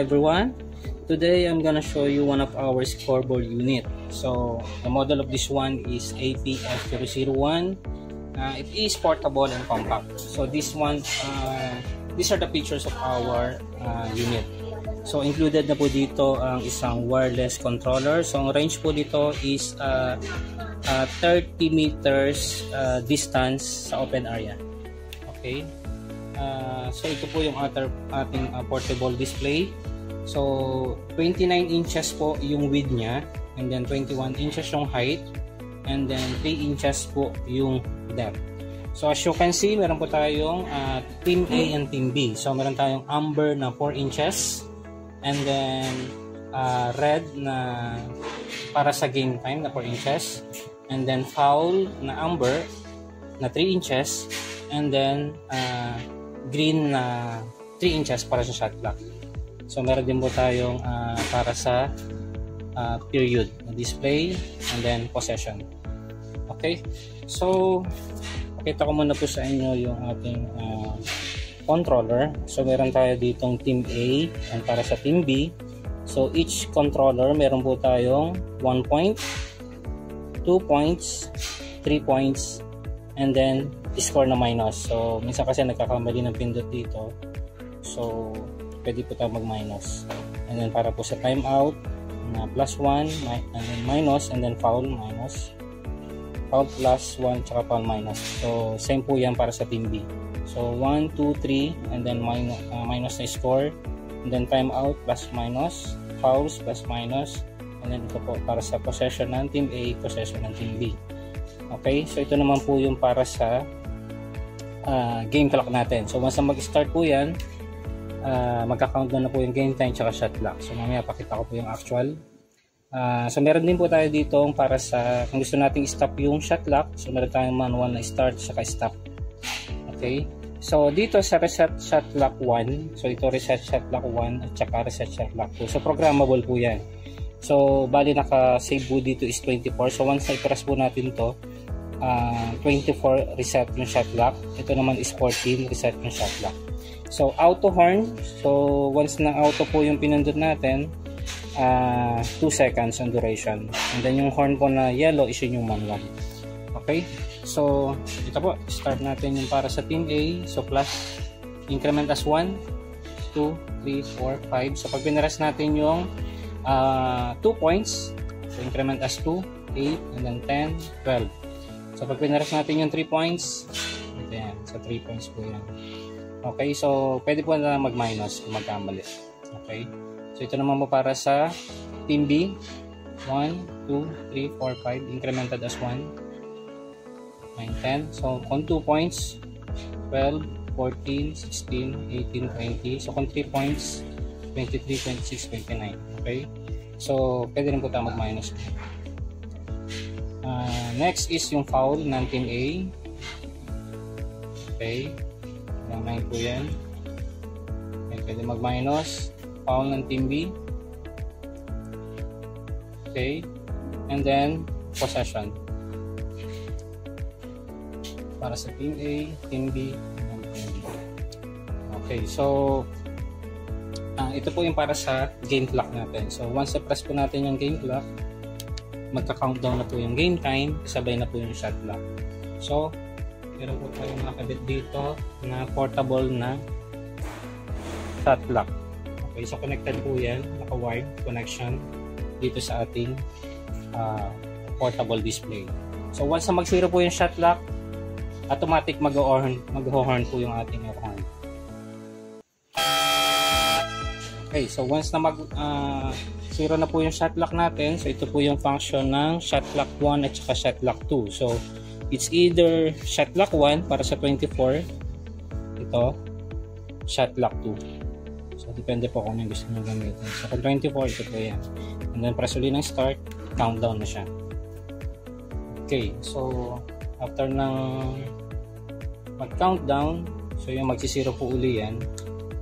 everyone. Today I'm gonna show you one of our scoreboard unit. So the model of this one is APF001. It is portable and compact. So this one, these are the features of our unit. So included na po dito ang isang wireless controller. So ang range po dito is 30 meters distance sa open area. Okay. So ito po yung ating portable display. So 29 inches po yung width niya, and then 21 inches yung height, and then 3 inches po yung depth. So as you can see, meron po tayong Team A and Team B. So meron tayong amber na 4 inches, and then red na para sa game time na 4 inches, and then foul na amber na 3 inches, and then green na 3 inches para sa shot clock. So meron din po tayong para sa period na display, and then possession. Okay, so pakita ko muna po sa inyo yung ating controller. So meron tayo ditong Team A and para sa Team B. So each controller meron po tayong 1 point, 2 points, 3 points, and then score na minus. So minsan kasi nagkakamali ng pindot dito, so pwede po tayo mag minus. And then para po sa timeout na +1, and then minus, and then foul minus, foul +1, tsaka foul minus. So same po yan para sa Team B. So 1, 2, 3, and then minus na score, and then timeout plus minus, fouls plus minus, and then ito po para sa possession ng Team A, possession ng Team B. Okay, so ito naman po yung para sa game clock natin. So once na mag-start po yan, magka-count na po yung game time tsaka shot clock. So mamaya pakita ko po yung actual. So meron din po tayo dito para sa kung gusto nating stop yung shot clock. So meron tayong manual na start tsaka stop. Okay, so dito sa reset shot clock 1, so ito reset shot clock 1 at tsaka reset shot clock 2. So programmable po yan. So bali naka-save po dito is 24. So once na i-press po natin to, 24 reset yung shot clock. Ito naman is 14 reset yung shot clock. So auto horn, so once na auto po yung pinindot natin, 2 seconds ang duration. And then yung horn po na yellow is yung manual. Okay, so ito po, start natin yung para sa Team A. So plus, increment as 1, 2, 3, 4, 5. So pag pinaras natin yung 2 points, so increment as 2, 8, and then 10, 12. So pag pinaras natin yung 3 points, ito yan, so 3 points po yan. Okay, so pwede po na mag-minus kung magkamali. Okay, so ito naman po para sa Team B. 1, 2, 3, 4, 5, incremented as 1, 9, 10. So kung 2 points, 12, 14, 16, 18, 20. So kung 3 points, 23, 26, 29. Okay, so pwede rin po tayo mag-minus. Next is yung foul ng Team A. Okay, yung 9 po yan. Okay, pwede mag-minus. Foul ng Team B. Okay, and then possession para sa Team A, Team B, and Team B. Okay, so ito po yung para sa game clock natin. So once na-press po natin yung game clock, magka-countdown na po yung game time, kasabay na po yung shot clock. So meron po tayong nakabit dito na portable na shot clock. Okay, so connected po yan, naka-wired connection dito sa ating portable display. So once na mag-zero po yung shot clock, automatic mag-horn po yung ating air horn. Okay, so once na zero na po yung shot clock natin, so ito po yung function ng shot clock 1 at saka shot clock 2. So it's either shot clock 1 para sa 24, ito shot clock 2. So depende po kung ano yung gusto nyo gamitin. So kung 24, ito po yan. And then press ulit ng start, countdown na siya. Okay, so after ng mag-countdown, so yung magsisiro po uli yan.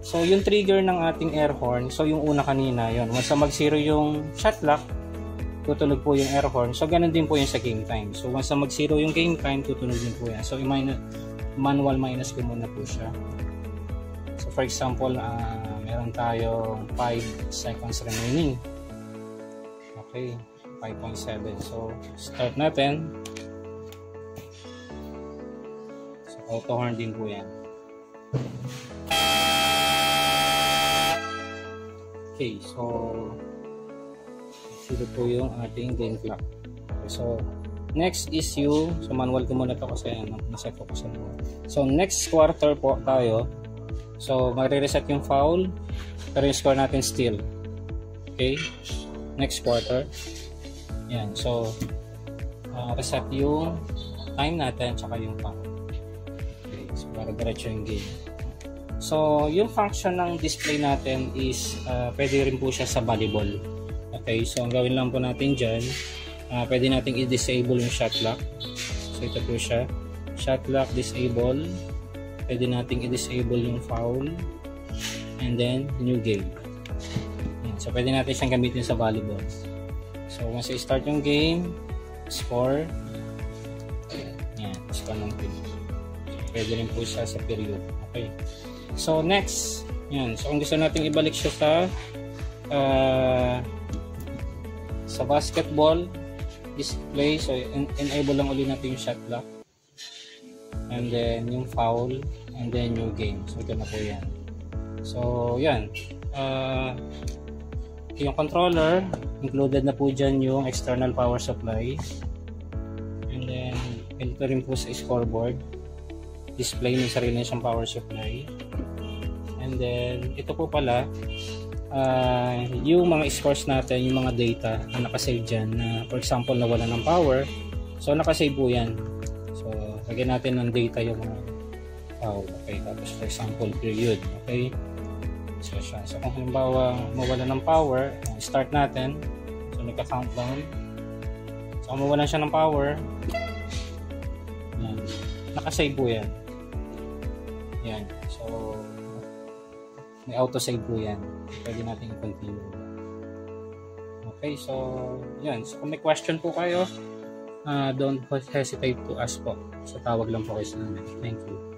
So yung trigger ng ating air horn, so yung una kanina yon, once na mag-zero yung shot clock, tutunog po yung air horn. So ganun din po yung sa game time. So once na mag-zero yung game time, tutunog din po yan. So manual minus ko muna po siya. So for example, meron tayong 5 seconds remaining. Okay, 5.7. So, start natin. So, auto horn din po yan. Okay, so ito po yung ating game clock. Okay, so next is yung manual ko muna to kasi nasa ko sa mo. So next quarter po tayo. So magre-reset yung foul pero yung score natin still. Okay? Next quarter. Yan. So reset yung time natin tsaka yung foul. Okay, so para diretso yung game. So, yung function ng display natin is pwede rin po siya sa volleyball. Okay, so ang gawin lang po natin dyan, pwede natin i-disable yung shot lock. So, ito po siya. Shot lock, disable. Pwede natin i-disable yung foul. And then, new game. Yan. So, pwede natin siyang gamitin sa volleyball. So, once I start yung game, score. Yan, score ng team. Pwede rin po siya sa period. Okay. So next, yan. So kung gusto nating ibalik siya sa basketball display, so enable lang ulit natin yung shot lock. And then yung foul, and then yung game. So ito na po yan. So yan. Yung controller, included na po dyan yung external power supply. And then ito rin po sa scoreboard. Display may sarili na siyang power supply. And then ito po pala yung mga scores natin, yung mga data na nakasave dyan na for example nawala ng power, so nakasave po yan. So lagyan natin ng data yung mga power. Okay, tapos for example period. Okay, so siya. So kung halimbawa mawala ng power, start natin. So nagka-countdown. So kung mawalan siya ng power, yan, nakasave po yan. Yan. So, may auto-save po yan. Pwede natin i-continue. Okay, so, yan. So, kung may question po kayo, don't hesitate to ask po. So, tawag lang po kayo sa namin. Thank you.